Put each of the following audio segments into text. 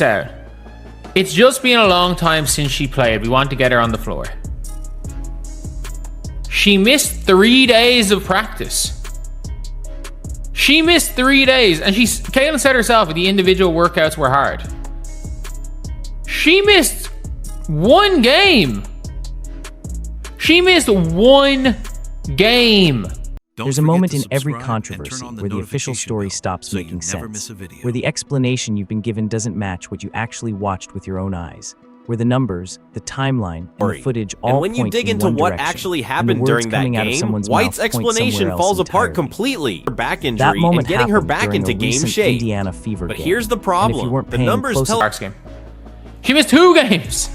out. It's just been a long time since she played. We want to get her on the floor. She missed 3 days of practice. She missed 3 days, and Caitlin said herself the individual workouts were hard. She missed 1 game. She missed 1 game. There's a moment in every controversy where the official story stops making sense, where the explanation you've been given doesn't match what you actually watched with your own eyes, where the numbers, the timeline, and the footage all point in one direction. And when you dig into what actually happened during that game, White's explanation falls apart completely. Her back injury and getting her back into game shape. Indiana Fever but game. here's the problem: the numbers tell. Game. She missed 2 games.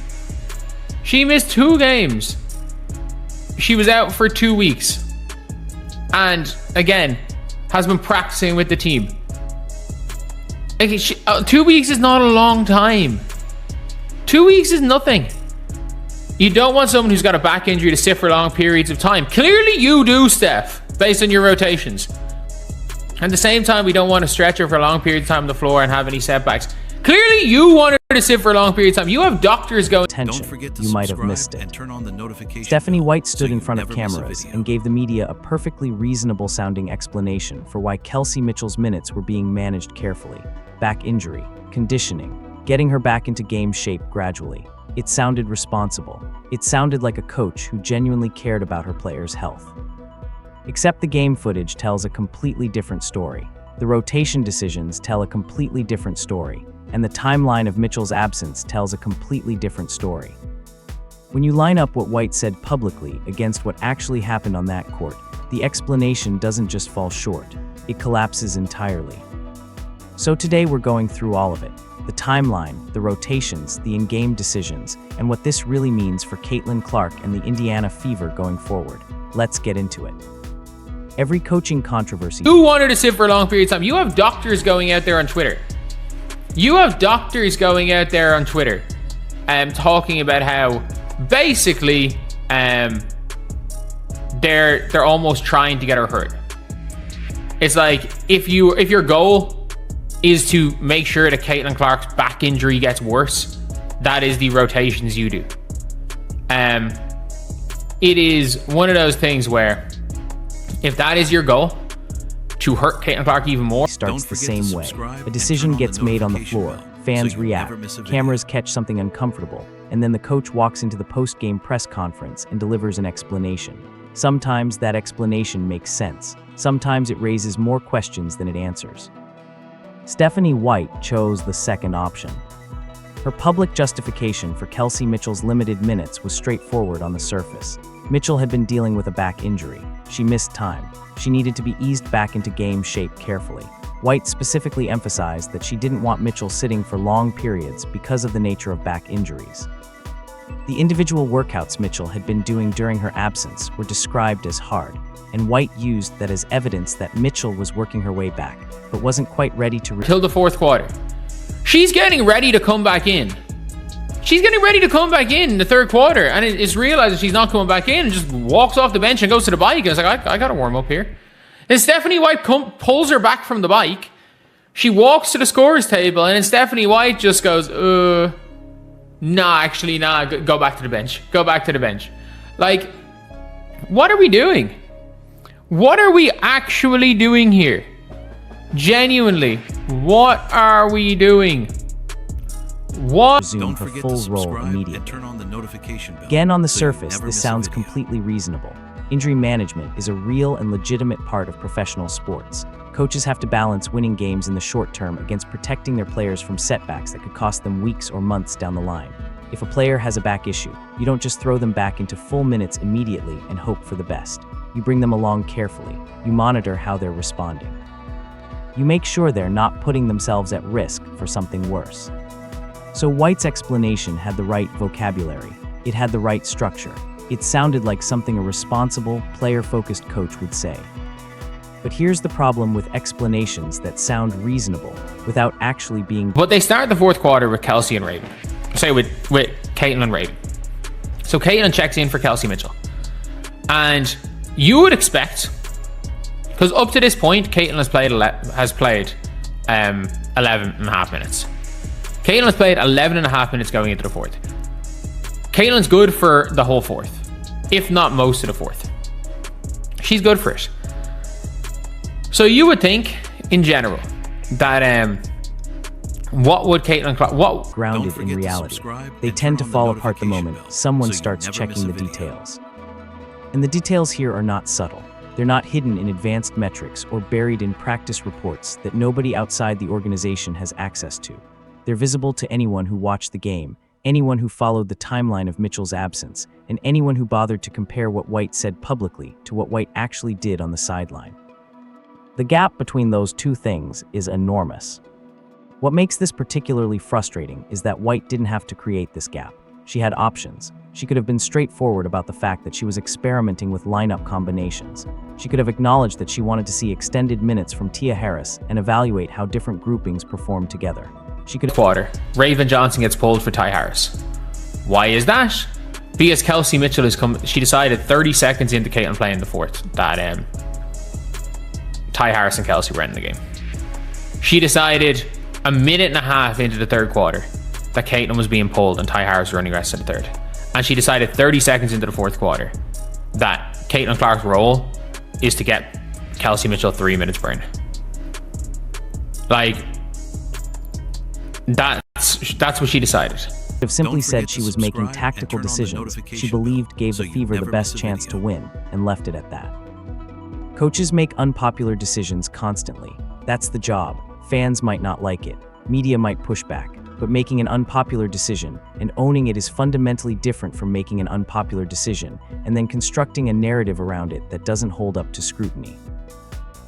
She missed 2 games. She was out for 2 weeks. And again, has been practicing with the team. Okay, 2 weeks is not a long time. 2 weeks is nothing. You don't want someone who's got a back injury to sit for long periods of time. Clearly you do, Steph, based on your rotations. At the same time, we don't want to stretch her for a long period of time on the floor and have any setbacks. Clearly you want her to sit for a long period of time. You have doctors going. Don't forget to you might have missed it. Turn on the notification Stephanie White stood in front of cameras and gave the media a perfectly reasonable sounding explanation for why Kelsey Mitchell's minutes were being managed carefully. Back injury, conditioning, getting her back into game shape gradually. It sounded responsible. It sounded like a coach who genuinely cared about her players' health. Except the game footage tells a completely different story. The rotation decisions tell a completely different story. And the timeline of Mitchell's absence tells a completely different story. When you line up what White said publicly against what actually happened on that court, the explanation doesn't just fall short, it collapses entirely. So today we're going through all of it: the timeline, the rotations, the in-game decisions, and what this really means for Caitlin Clark and the Indiana Fever going forward. Let's get into it. Every coaching controversy. You want her to sit for a long period of time. You have doctors going out there on Twitter. Talking about how basically they're almost trying to get her hurt. It's like if your goal is to make sure that Caitlin Clark's back injury gets worse, that is the rotations you do. It is one of those things where if that is your goal, to hurt Caitlin Clark even more. Starts the same way. A decision gets made on the floor. Fans react. Cameras catch something uncomfortable. And then the coach walks into the post-game press conference and delivers an explanation. Sometimes that explanation makes sense. Sometimes it raises more questions than it answers. Stephanie White chose the second option. Her public justification for Kelsey Mitchell's limited minutes was straightforward on the surface. Mitchell had been dealing with a back injury. She missed time. She needed to be eased back into game shape carefully. White specifically emphasized that she didn't want Mitchell sitting for long periods because of the nature of back injuries. The individual workouts Mitchell had been doing during her absence were described as hard, and White used that as evidence that Mitchell was working her way back, but wasn't quite ready to till the fourth quarter. She's getting ready to come back in. She's getting ready to come back in the third quarter, and it's realizing she's not coming back in and just walks off the bench and goes to the bike. And it's like, I got to warm up here. Then Stephanie White pulls her back from the bike. She walks to the scorer's table, and then Stephanie White just goes, go back to the bench. Go back to the bench. Like, what are we doing? What are we actually doing here? Genuinely, what are we doing? What? Resume her full role immediately. And turn on the notification bell. Again, on the surface, this sounds completely reasonable. Injury management is a real and legitimate part of professional sports. Coaches have to balance winning games in the short term against protecting their players from setbacks that could cost them weeks or months down the line. If a player has a back issue, you don't just throw them back into full minutes immediately and hope for the best. You bring them along carefully. You monitor how they're responding. You make sure they're not putting themselves at risk for something worse. So White's explanation had the right vocabulary. It had the right structure. It sounded like something a responsible, player-focused coach would say. But here's the problem with explanations that sound reasonable without actually being... But they start the fourth quarter with Kelsey and Raven. Say with Caitlin and Raven. So Caitlin checks in for Kelsey Mitchell. And you would expect, because up to this point, Caitlin has played 11 and a half minutes. Caitlin's played 11.5 minutes going into the fourth. Caitlin's good for the whole fourth, if not most of the fourth. She's good for it. So you would think, in general, that what would Caitlin Clark... Grounded in reality. They tend to fall apart the moment someone starts checking the details. And the details here are not subtle. They're not hidden in advanced metrics or buried in practice reports that nobody outside the organization has access to. They're visible to anyone who watched the game, anyone who followed the timeline of Mitchell's absence, and anyone who bothered to compare what White said publicly to what White actually did on the sideline. The gap between those two things is enormous. What makes this particularly frustrating is that White didn't have to create this gap. She had options. She could have been straightforward about the fact that she was experimenting with lineup combinations. She could have acknowledged that she wanted to see extended minutes from Tia Harris and evaluate how different groupings performed together. She could have... Raven Johnson gets pulled for Ty Harris. Why is that? Because Kelsey Mitchell is she decided 30 seconds into Caitlin playing the fourth that Ty Harris and Kelsey were in the game. She decided a minute and a half into the third quarter that Caitlin was being pulled and Ty Harris was running rest of the third. And she decided 30 seconds into the fourth quarter that Caitlin Clark's role is to get Kelsey Mitchell 3 minutes burn. Like, that's what she decided. Have simply said she was making tactical decisions she believed gave the Fever the best chance to win, and left it at that. Coaches make unpopular decisions constantly. That's the job. Fans might not like it. Media might push back. But making an unpopular decision and owning it is fundamentally different from making an unpopular decision and then constructing a narrative around it that doesn't hold up to scrutiny.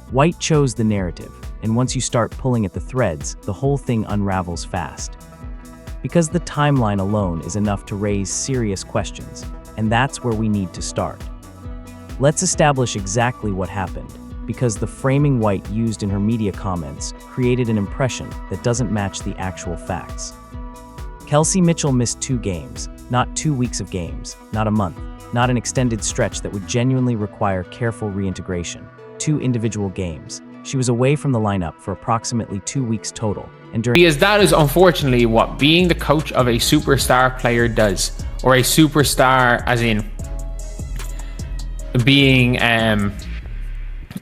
White chose the narrative, and once you start pulling at the threads, the whole thing unravels fast. Because the timeline alone is enough to raise serious questions, and that's where we need to start. Let's establish exactly what happened, because the framing White used in her media comments created an impression that doesn't match the actual facts. Kelsey Mitchell missed 2 games, not 2 weeks of games, not a month, not an extended stretch that would genuinely require careful reintegration. 2 individual games. She was away from the lineup for approximately 2 weeks total. And because that is unfortunately what being the coach of a superstar player does, or a superstar as in being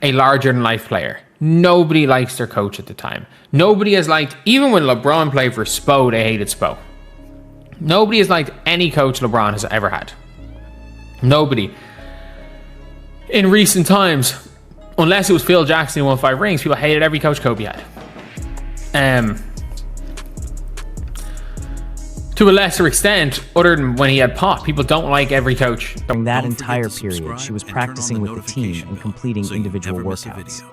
a larger-than-life player. Nobody likes their coach at the time. Nobody has liked, even when LeBron played for Spo, they hated Spo. Nobody has liked any coach LeBron has ever had. Nobody. In recent times, unless it was Phil Jackson who won 5 rings, people hated every coach Kobe had. To a lesser extent, other than when he had Pop, people don't like every coach. During that entire period, she was practicing with the team and completing individual workouts.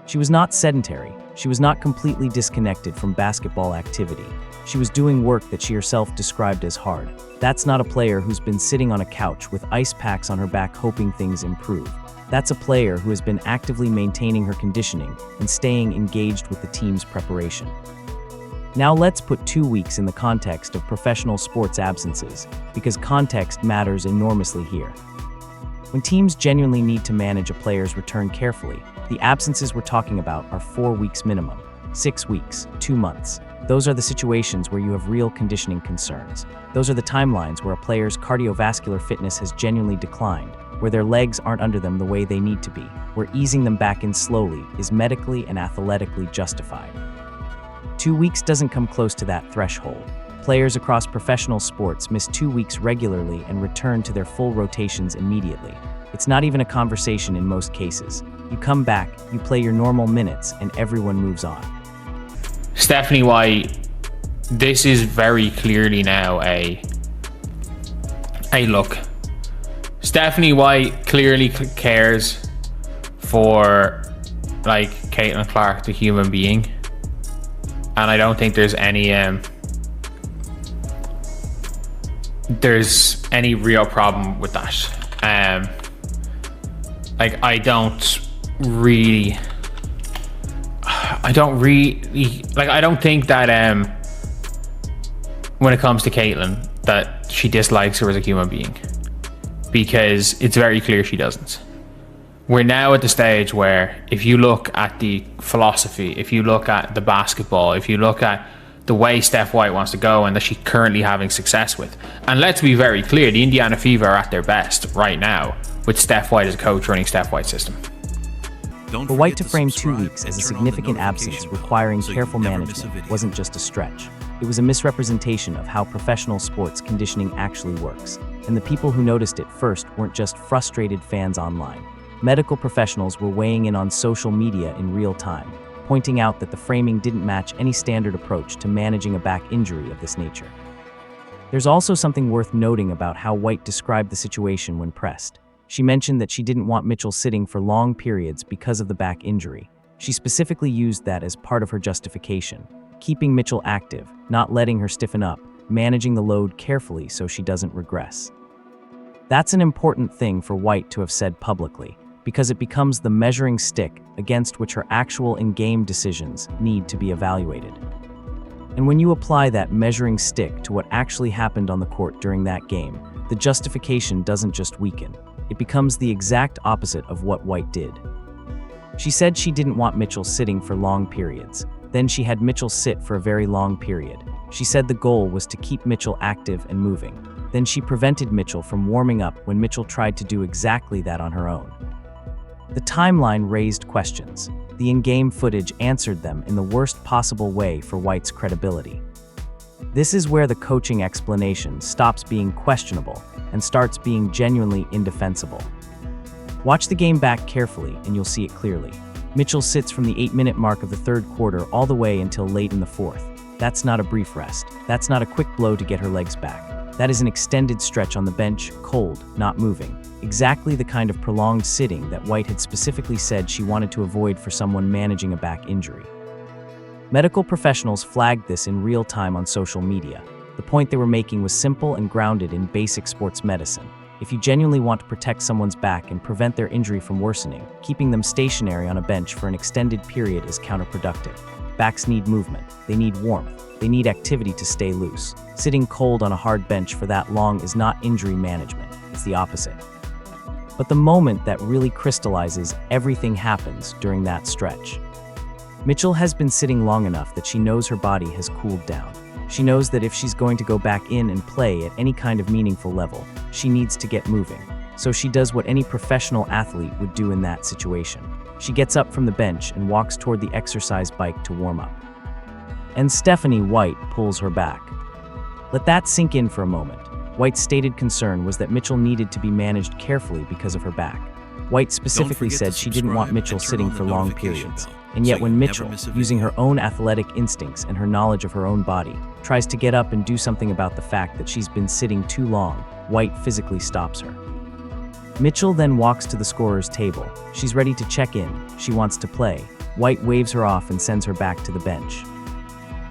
She was not sedentary. She was not completely disconnected from basketball activity. She was doing work that she herself described as hard. That's not a player who's been sitting on a couch with ice packs on her back hoping things improve. That's a player who has been actively maintaining her conditioning and staying engaged with the team's preparation. Now let's put 2 weeks in the context of professional sports absences, because context matters enormously here. When teams genuinely need to manage a player's return carefully, the absences we're talking about are 4 weeks minimum, 6 weeks, 2 months. Those are the situations where you have real conditioning concerns. Those are the timelines where a player's cardiovascular fitness has genuinely declined, where their legs aren't under them the way they need to be, where easing them back in slowly is medically and athletically justified. 2 weeks doesn't come close to that threshold. Players across professional sports miss 2 weeks regularly and return to their full rotations immediately. It's not even a conversation in most cases. You come back, you play your normal minutes, and everyone moves on. Stephanie White, this is very clearly now a look. Stephanie White clearly cares for, like, Caitlin Clark, the human being. And I don't think there's any real problem with that. Like, I don't think that when it comes to Caitlin that she dislikes her as a human being, because it's very clear she doesn't. We're now at the stage where if you look at the philosophy, if you look at the basketball, if you look at the way Steph White wants to go and that she's currently having success with. And let's be very clear, the Indiana Fever are at their best right now with Steph White as a coach running Steph White's system. For White to frame 2 weeks as a significant absence requiring careful management wasn't just a stretch. It was a misrepresentation of how professional sports conditioning actually works. And the people who noticed it first weren't just frustrated fans online. Medical professionals were weighing in on social media in real time, pointing out that the framing didn't match any standard approach to managing a back injury of this nature. There's also something worth noting about how White described the situation when pressed. She mentioned that she didn't want Mitchell sitting for long periods because of the back injury. She specifically used that as part of her justification, keeping Mitchell active, not letting her stiffen up, managing the load carefully so she doesn't regress. That's an important thing for White to have said publicly, because it becomes the measuring stick against which her actual in-game decisions need to be evaluated. And when you apply that measuring stick to what actually happened on the court during that game, the justification doesn't just weaken. It becomes the exact opposite of what White did. She said she didn't want Mitchell sitting for long periods. Then she had Mitchell sit for a very long period. She said the goal was to keep Mitchell active and moving. Then she prevented Mitchell from warming up when Mitchell tried to do exactly that on her own. The timeline raised questions. The in-game footage answered them in the worst possible way for White's credibility. This is where the coaching explanation stops being questionable and starts being genuinely indefensible. Watch the game back carefully and you'll see it clearly. Mitchell sits from the 8-minute mark of the third quarter all the way until late in the fourth. That's not a brief rest. That's not a quick blow to get her legs back. That is an extended stretch on the bench, cold, not moving. Exactly the kind of prolonged sitting that White had specifically said she wanted to avoid for someone managing a back injury. Medical professionals flagged this in real time on social media. The point they were making was simple and grounded in basic sports medicine. If you genuinely want to protect someone's back and prevent their injury from worsening, keeping them stationary on a bench for an extended period is counterproductive. Backs need movement, they need warmth, they need activity to stay loose. Sitting cold on a hard bench for that long is not injury management, it's the opposite. But the moment that really crystallizes everything happens during that stretch. Mitchell has been sitting long enough that she knows her body has cooled down. She knows that if she's going to go back in and play at any kind of meaningful level, she needs to get moving. So she does what any professional athlete would do in that situation. She gets up from the bench and walks toward the exercise bike to warm up. And Stephanie White pulls her back. Let that sink in for a moment. White's stated concern was that Mitchell needed to be managed carefully because of her back. White specifically said she didn't want Mitchell sitting for long periods. And yet when Mitchell, using her own athletic instincts and her knowledge of her own body, tries to get up and do something about the fact that she's been sitting too long, White physically stops her. Mitchell then walks to the scorer's table. She's ready to check in. She wants to play. White waves her off and sends her back to the bench.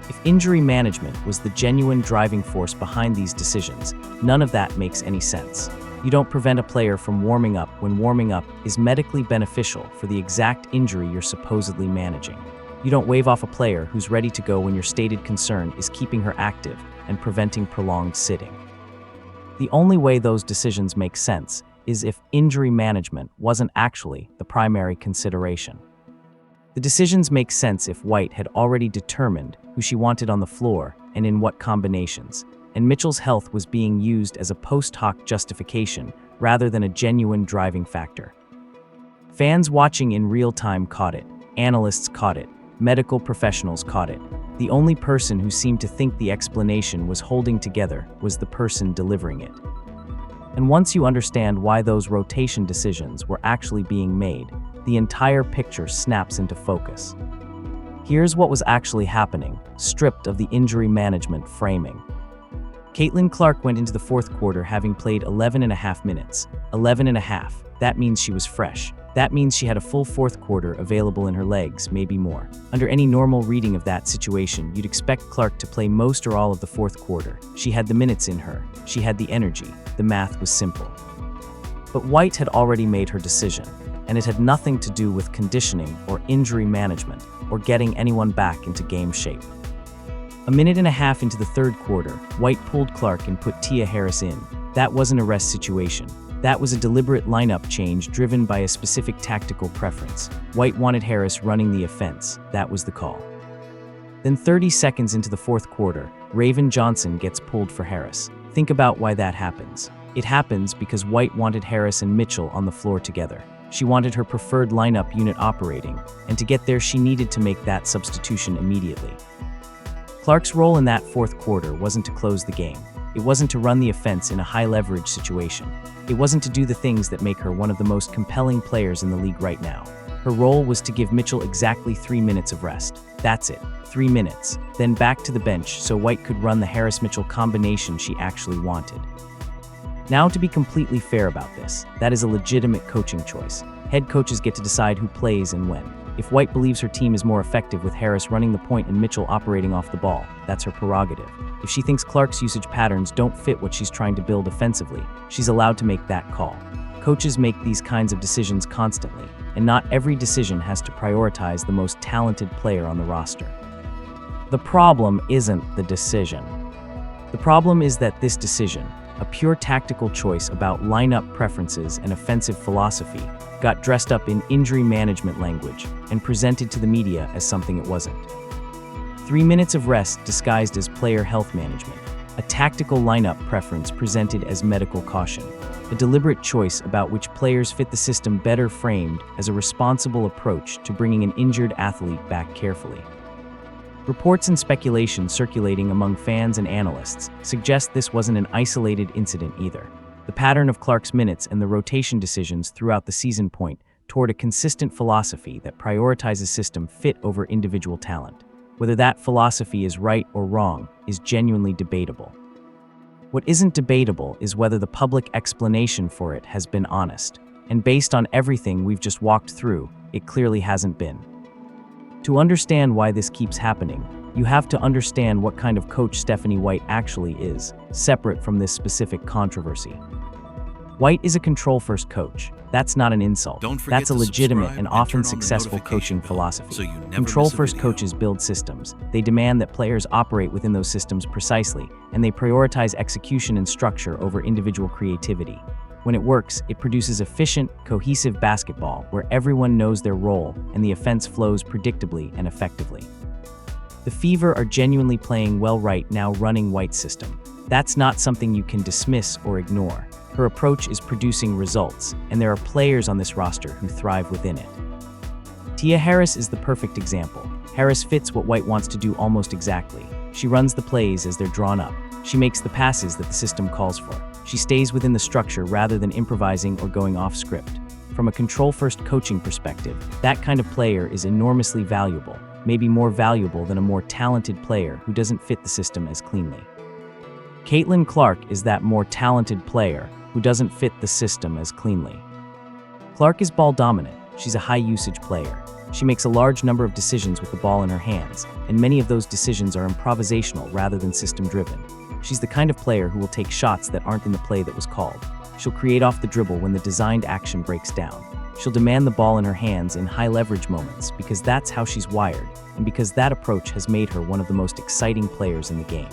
If injury management was the genuine driving force behind these decisions, none of that makes any sense. You don't prevent a player from warming up when warming up is medically beneficial for the exact injury you're supposedly managing. You don't wave off a player who's ready to go when your stated concern is keeping her active and preventing prolonged sitting. The only way those decisions make sense is if injury management wasn't actually the primary consideration. The decisions make sense if White had already determined who she wanted on the floor and in what combinations, and Mitchell's health was being used as a post hoc justification rather than a genuine driving factor. Fans watching in real time caught it, analysts caught it, medical professionals caught it. The only person who seemed to think the explanation was holding together was the person delivering it. And once you understand why those rotation decisions were actually being made, the entire picture snaps into focus. Here's what was actually happening, stripped of the injury management framing. Caitlin Clark went into the fourth quarter having played 11.5 minutes. 11.5. That means she was fresh. That means she had a full fourth quarter available in her legs, maybe more. Under any normal reading of that situation, you'd expect Clark to play most or all of the fourth quarter. She had the minutes in her. She had the energy. The math was simple. But White had already made her decision, and it had nothing to do with conditioning or injury management or getting anyone back into game shape. A minute and a half into the third quarter, White pulled Clark and put Tia Harris in. That wasn't a rest situation. That was a deliberate lineup change driven by a specific tactical preference. White wanted Harris running the offense. That was the call. Then 30 seconds into the fourth quarter, Raven Johnson gets pulled for Harris. Think about why that happens. It happens because White wanted Harris and Mitchell on the floor together. She wanted her preferred lineup unit operating, and to get there she needed to make that substitution immediately. Clark's role in that fourth quarter wasn't to close the game. It wasn't to run the offense in a high-leverage situation. It wasn't to do the things that make her one of the most compelling players in the league right now. Her role was to give Mitchell exactly 3 minutes of rest. That's it, 3 minutes. Then back to the bench so White could run the Harris-Mitchell combination she actually wanted. Now, to be completely fair about this, that is a legitimate coaching choice. Head coaches get to decide who plays and when. If White believes her team is more effective with Harris running the point and Mitchell operating off the ball, that's her prerogative. If she thinks Clark's usage patterns don't fit what she's trying to build offensively, she's allowed to make that call. Coaches make these kinds of decisions constantly, and not every decision has to prioritize the most talented player on the roster. The problem isn't the decision. The problem is that this decision, a pure tactical choice about lineup preferences and offensive philosophy, got dressed up in injury management language and presented to the media as something it wasn't. 3 minutes of rest disguised as player health management, a tactical lineup preference presented as medical caution, a deliberate choice about which players fit the system better framed as a responsible approach to bringing an injured athlete back carefully. Reports and speculation circulating among fans and analysts suggest this wasn't an isolated incident either. The pattern of Clark's minutes and the rotation decisions throughout the season point toward a consistent philosophy that prioritizes system fit over individual talent. Whether that philosophy is right or wrong is genuinely debatable. What isn't debatable is whether the public explanation for it has been honest, and based on everything we've just walked through, it clearly hasn't been. To understand why this keeps happening, you have to understand what kind of coach Stephanie White actually is, separate from this specific controversy. White is a control-first coach. That's not an insult. That's a legitimate and often successful coaching philosophy. Control-first coaches build systems. They demand that players operate within those systems precisely, and they prioritize execution and structure over individual creativity. When it works, it produces efficient, cohesive basketball where everyone knows their role and the offense flows predictably and effectively. The Fever are genuinely playing well right now running White's system. That's not something you can dismiss or ignore. Her approach is producing results, and there are players on this roster who thrive within it. Tia Harris is the perfect example. Harris fits what White wants to do almost exactly. She runs the plays as they're drawn up. She makes the passes that the system calls for. She stays within the structure rather than improvising or going off script. From a control-first coaching perspective, that kind of player is enormously valuable, maybe more valuable than a more talented player who doesn't fit the system as cleanly. Caitlin Clark is that more talented player who doesn't fit the system as cleanly. Clark is ball dominant. She's a high-usage player. She makes a large number of decisions with the ball in her hands, and many of those decisions are improvisational rather than system-driven. She's the kind of player who will take shots that aren't in the play that was called. She'll create off the dribble when the designed action breaks down. She'll demand the ball in her hands in high-leverage moments because that's how she's wired, and because that approach has made her one of the most exciting players in the game.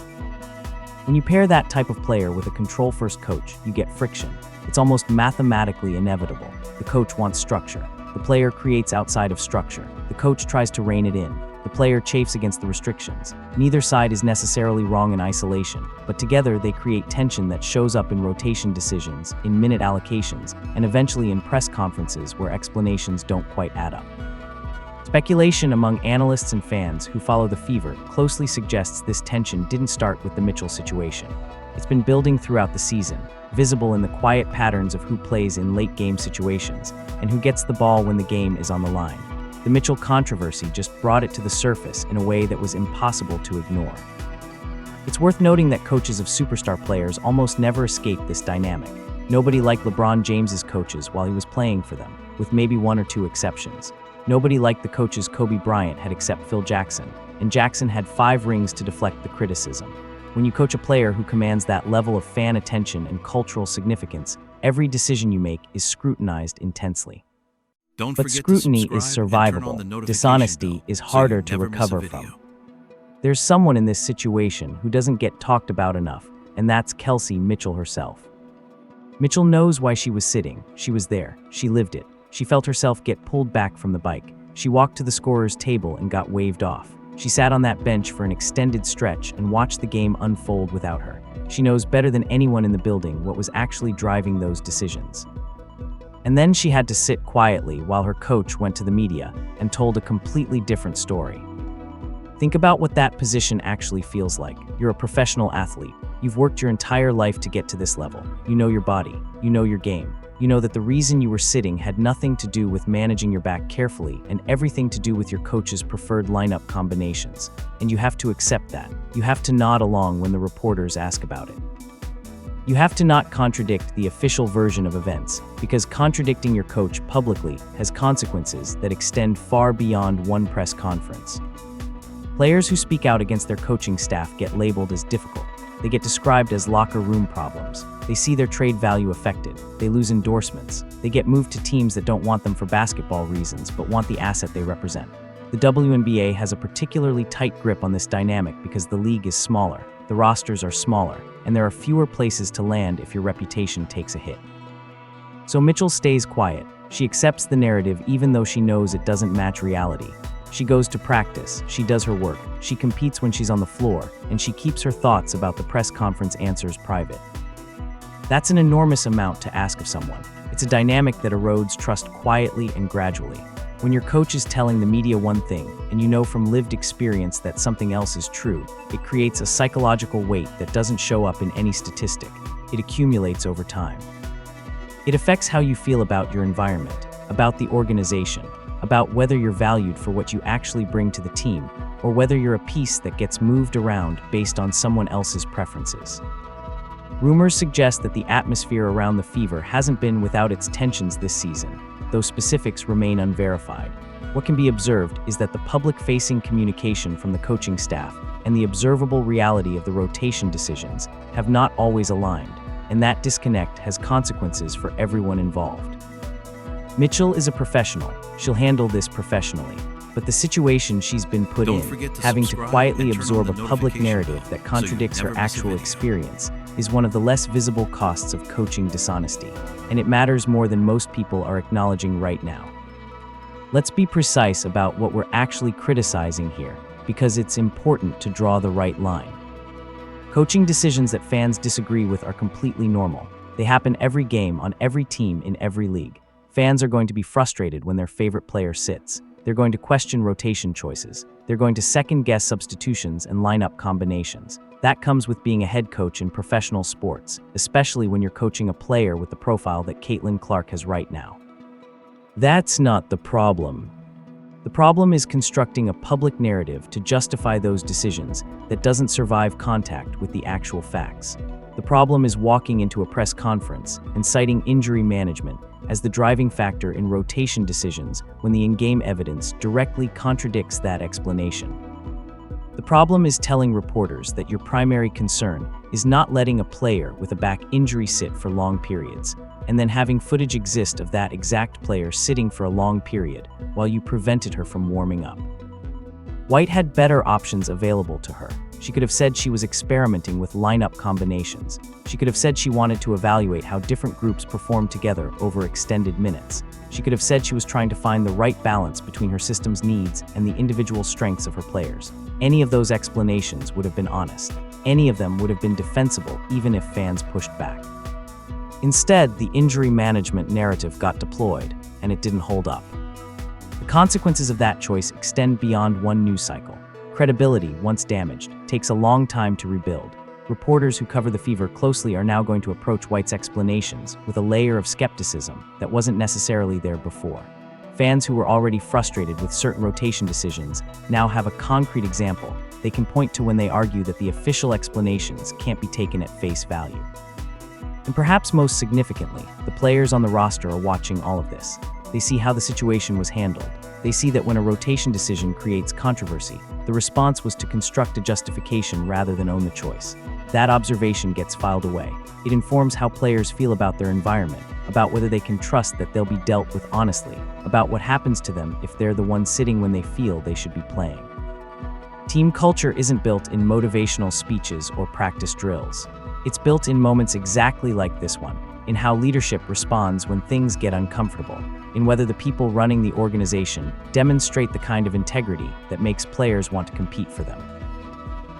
When you pair that type of player with a control-first coach, you get friction. It's almost mathematically inevitable. The coach wants structure. The player creates outside of structure. The coach tries to rein it in. The player chafes against the restrictions. Neither side is necessarily wrong in isolation, but together they create tension that shows up in rotation decisions, in minute allocations, and eventually in press conferences where explanations don't quite add up. Speculation among analysts and fans who follow the Fever closely suggests this tension didn't start with the Mitchell situation. It's been building throughout the season, visible in the quiet patterns of who plays in late-game situations and who gets the ball when the game is on the line. The Mitchell controversy just brought it to the surface in a way that was impossible to ignore. It's worth noting that coaches of superstar players almost never escape this dynamic. Nobody liked LeBron James's coaches while he was playing for them, with maybe 1 or 2 exceptions. Nobody liked the coaches Kobe Bryant had except Phil Jackson, and Jackson had 5 rings to deflect the criticism. When you coach a player who commands that level of fan attention and cultural significance, every decision you make is scrutinized intensely. But scrutiny is survivable. Dishonesty is harder to recover from. There's someone in this situation who doesn't get talked about enough, and that's Kelsey Mitchell herself. Mitchell knows why she was sitting. She was there. She lived it. She felt herself get pulled back from the bike. She walked to the scorer's table and got waved off. She sat on that bench for an extended stretch and watched the game unfold without her. She knows better than anyone in the building what was actually driving those decisions. And then she had to sit quietly while her coach went to the media and told a completely different story. Think about what that position actually feels like. You're a professional athlete. You've worked your entire life to get to this level. You know your body. You know your game. You know that the reason you were sitting had nothing to do with managing your back carefully and everything to do with your coach's preferred lineup combinations. And you have to accept that. You have to nod along when the reporters ask about it. You have to not contradict the official version of events, because contradicting your coach publicly has consequences that extend far beyond one press conference. Players who speak out against their coaching staff get labeled as difficult. They get described as locker room problems. They see their trade value affected. They lose endorsements. They get moved to teams that don't want them for basketball reasons, but want the asset they represent. The WNBA has a particularly tight grip on this dynamic because the league is smaller, the rosters are smaller, and there are fewer places to land if your reputation takes a hit. So Mitchell stays quiet. She accepts the narrative even though she knows it doesn't match reality. She goes to practice, she does her work, she competes when she's on the floor, and she keeps her thoughts about the press conference answers private. That's an enormous amount to ask of someone. It's a dynamic that erodes trust quietly and gradually. When your coach is telling the media one thing, and you know from lived experience that something else is true, it creates a psychological weight that doesn't show up in any statistic. It accumulates over time. It affects how you feel about your environment, about the organization, about whether you're valued for what you actually bring to the team, or whether you're a piece that gets moved around based on someone else's preferences. Rumors suggest that the atmosphere around the Fever hasn't been without its tensions this season, though specifics remain unverified. What can be observed is that the public-facing communication from the coaching staff and the observable reality of the rotation decisions have not always aligned, and that disconnect has consequences for everyone involved. Mitchell is a professional. She'll handle this professionally. But the situation she's been put in, having to quietly absorb a public narrative that contradicts her actual experience, is one of the less visible costs of coaching dishonesty. And it matters more than most people are acknowledging right now. Let's be precise about what we're actually criticizing here, because it's important to draw the right line. Coaching decisions that fans disagree with are completely normal. They happen every game on every team in every league. Fans are going to be frustrated when their favorite player sits. They're going to question rotation choices. They're going to second-guess substitutions and lineup combinations. That comes with being a head coach in professional sports, especially when you're coaching a player with the profile that Caitlin Clark has right now. That's not the problem. The problem is constructing a public narrative to justify those decisions that doesn't survive contact with the actual facts. The problem is walking into a press conference and citing injury management as the driving factor in rotation decisions when the in-game evidence directly contradicts that explanation. The problem is telling reporters that your primary concern is not letting a player with a back injury sit for long periods, and then having footage exist of that exact player sitting for a long period while you prevented her from warming up. White had better options available to her. She could have said she was experimenting with lineup combinations. She could have said she wanted to evaluate how different groups performed together over extended minutes. She could have said she was trying to find the right balance between her system's needs and the individual strengths of her players. Any of those explanations would have been honest. Any of them would have been defensible even if fans pushed back. Instead, the injury management narrative got deployed, and it didn't hold up. The consequences of that choice extend beyond one news cycle. Credibility, once damaged, takes a long time to rebuild. Reporters who cover the Fever closely are now going to approach White's explanations with a layer of skepticism that wasn't necessarily there before. Fans who were already frustrated with certain rotation decisions now have a concrete example they can point to when they argue that the official explanations can't be taken at face value. And perhaps most significantly, the players on the roster are watching all of this. They see how the situation was handled. They see that when a rotation decision creates controversy, the response was to construct a justification rather than own the choice. That observation gets filed away. It informs how players feel about their environment, about whether they can trust that they'll be dealt with honestly, about what happens to them if they're the one sitting when they feel they should be playing. Team culture isn't built in motivational speeches or practice drills. It's built in moments exactly like this one, in how leadership responds when things get uncomfortable, in whether the people running the organization demonstrate the kind of integrity that makes players want to compete for them.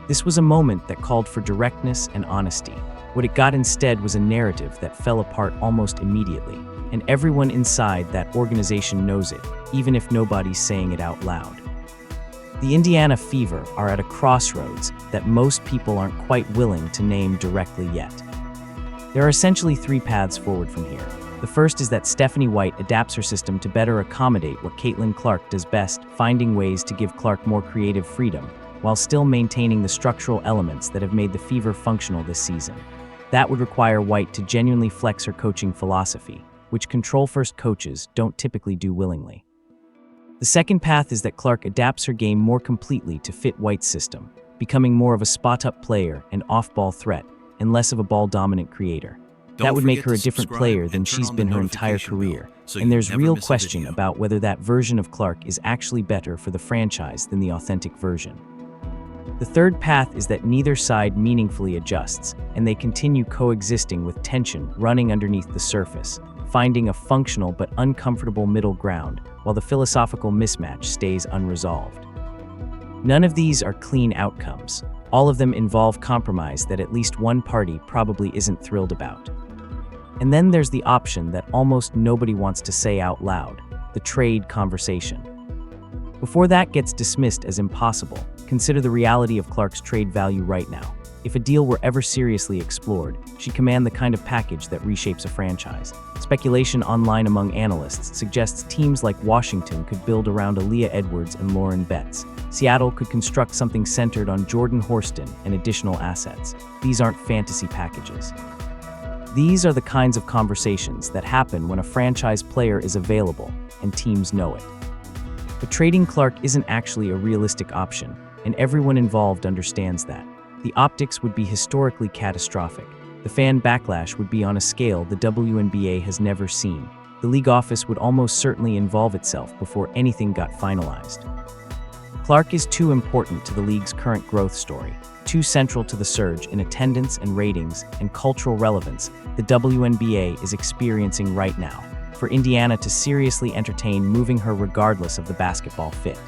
This was a moment that called for directness and honesty. What it got instead was a narrative that fell apart almost immediately, and everyone inside that organization knows it, even if nobody's saying it out loud. The Indiana Fever are at a crossroads that most people aren't quite willing to name directly yet. There are essentially three paths forward from here. The first is that Stephanie White adapts her system to better accommodate what Caitlin Clark does best, finding ways to give Clark more creative freedom, while still maintaining the structural elements that have made the Fever functional this season. That would require White to genuinely flex her coaching philosophy, which control-first coaches don't typically do willingly. The second path is that Clark adapts her game more completely to fit White's system, becoming more of a spot-up player and off-ball threat, and less of a ball-dominant creator. That would make her a different player than she's been her entire career, and there's real question about whether that version of Clark is actually better for the franchise than the authentic version. The third path is that neither side meaningfully adjusts, and they continue coexisting with tension running underneath the surface, finding a functional but uncomfortable middle ground, while the philosophical mismatch stays unresolved. None of these are clean outcomes. All of them involve compromise that at least one party probably isn't thrilled about. And then there's the option that almost nobody wants to say out loud, the trade conversation. Before that gets dismissed as impossible, consider the reality of Clark's trade value right now. If a deal were ever seriously explored, she'd command the kind of package that reshapes a franchise. Speculation online among analysts suggests teams like Washington could build around Aaliyah Edwards and Lauren Betts. Seattle could construct something centered on Jordan Horston and additional assets. These aren't fantasy packages. These are the kinds of conversations that happen when a franchise player is available and teams know it. But trading Clark isn't actually a realistic option, and everyone involved understands that. The optics would be historically catastrophic. The fan backlash would be on a scale the WNBA has never seen. The league office would almost certainly involve itself before anything got finalized. Clark is too important to the league's current growth story, too central to the surge in attendance and ratings and cultural relevance the WNBA is experiencing right now, for Indiana to seriously entertain moving her regardless of the basketball fit.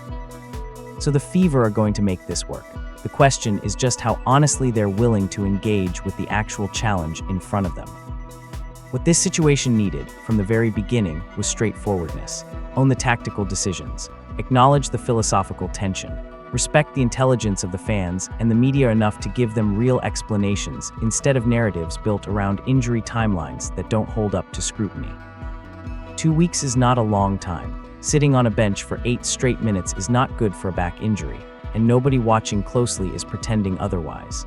So the Fever are going to make this work. The question is just how honestly they're willing to engage with the actual challenge in front of them. What this situation needed, from the very beginning, was straightforwardness. Own the tactical decisions. Acknowledge the philosophical tension. Respect the intelligence of the fans and the media enough to give them real explanations instead of narratives built around injury timelines that don't hold up to scrutiny. 2 weeks is not a long time. Sitting on a bench for 8 straight minutes is not good for a back injury, and nobody watching closely is pretending otherwise.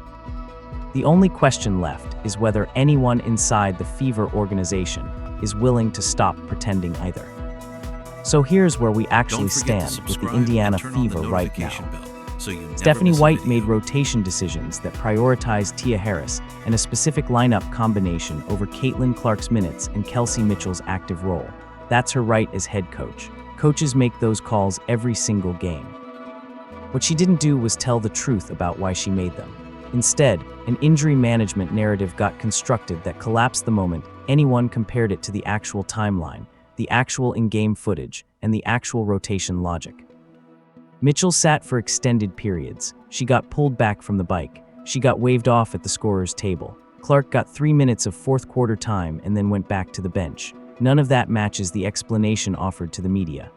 The only question left is whether anyone inside the Fever organization is willing to stop pretending either. So here's where we actually stand with the Indiana Fever right now. Stephanie White made rotation decisions that prioritized Tia Harris and a specific lineup combination over Caitlin Clark's minutes and Kelsey Mitchell's active role. That's her right as head coach. Coaches make those calls every single game. What she didn't do was tell the truth about why she made them. Instead, an injury management narrative got constructed that collapsed the moment anyone compared it to the actual timeline, the actual in-game footage, and the actual rotation logic. Mitchell sat for extended periods. She got pulled back from the bike. She got waved off at the scorer's table. Clark got 3 minutes of fourth quarter time and then went back to the bench. None of that matches the explanation offered to the media.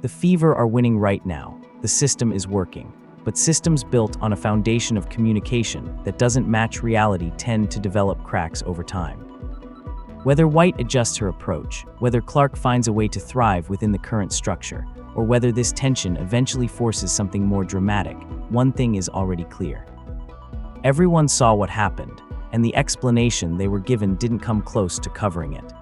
The Fever are winning right now. The system is working. But systems built on a foundation of communication that doesn't match reality tend to develop cracks over time. Whether White adjusts her approach, whether Clark finds a way to thrive within the current structure, or whether this tension eventually forces something more dramatic, one thing is already clear. Everyone saw what happened, and the explanation they were given didn't come close to covering it.